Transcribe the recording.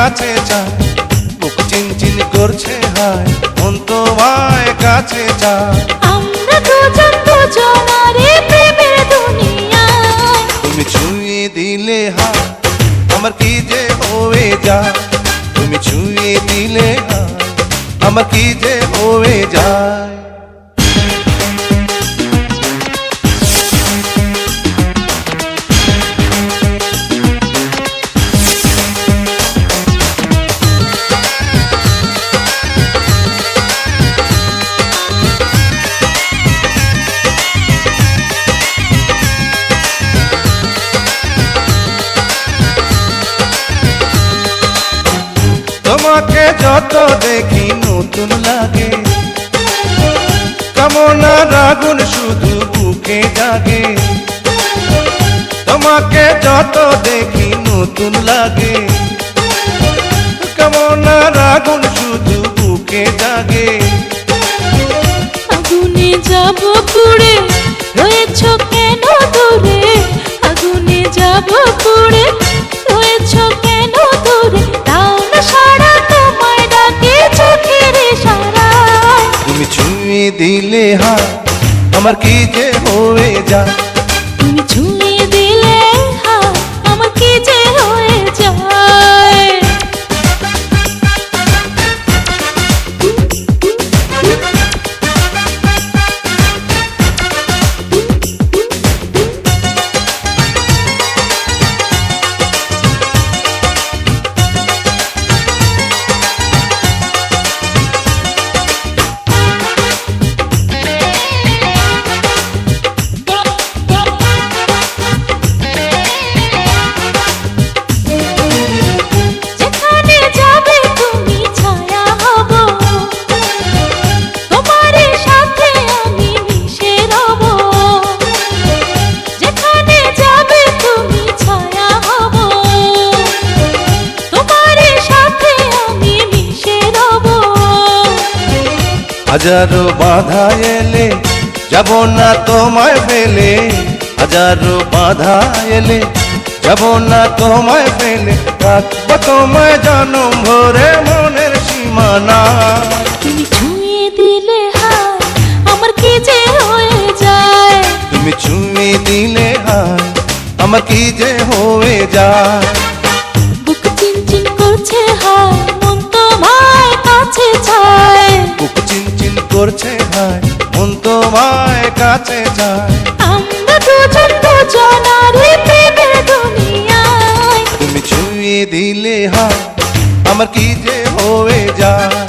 কাছে চায়, বুক চিনচিন করছে হায়, মন তোমায় কাছে চায়। আমরা দুজন দুজনারে প্রেমের দুনিয়ায়, তুমি ছুঁয়ে দিলে হায় আমার কি যে হয়ে যায়, তুমি ছুঁয়ে দিলে হায় আমার কি যে হয়ে যায়। তোমাকে যত দেখি নতুন লাগে, কামনার আগুন শুধু বুকে জাগে। তোমাকে যত দেখি নতুন লাগে, কামনার আগুন শুধু বুকে জাগে। আগুনে যাব পুড়ে রয়েছ কেন দূরে, আগুনে যাব পুড়ে রয়েছ কেন দূরে, দাও না সারা তোমায় ডাকে চোখের ইশারায়। তুমি ছুঁয়ে দিলে হায় আমার কি যে হয়ে যায়, তুমি ছুঁয়ে দিলে হায় আমার কি যে হয়ে যায়। হাজারো বাধা এলে যাব না তোমায় ফেলে, হাজারো বাধা এলে যাব না তোমায় ফেলে, রাখবো তোমায় জনম ভরে মনের সীমানা। তুমি ছুঁয়ে দিলে হায় আমার কি যে হয়ে যায়, তুমি ছুঁয়ে দিলে হায় আমার কি যে হয়ে যায়। বুক চিনচিন করছে হায় মন তোমায় কাছে চায়, বুক চিনচিন করছে হায় মন তোমায় কাছে যায়। আমরা দুজন দুজনারে প্রেমের দুনিয়ায়, তুমি ছুঁয়ে দিলে হায় আমার কি যে হয়ে যায়।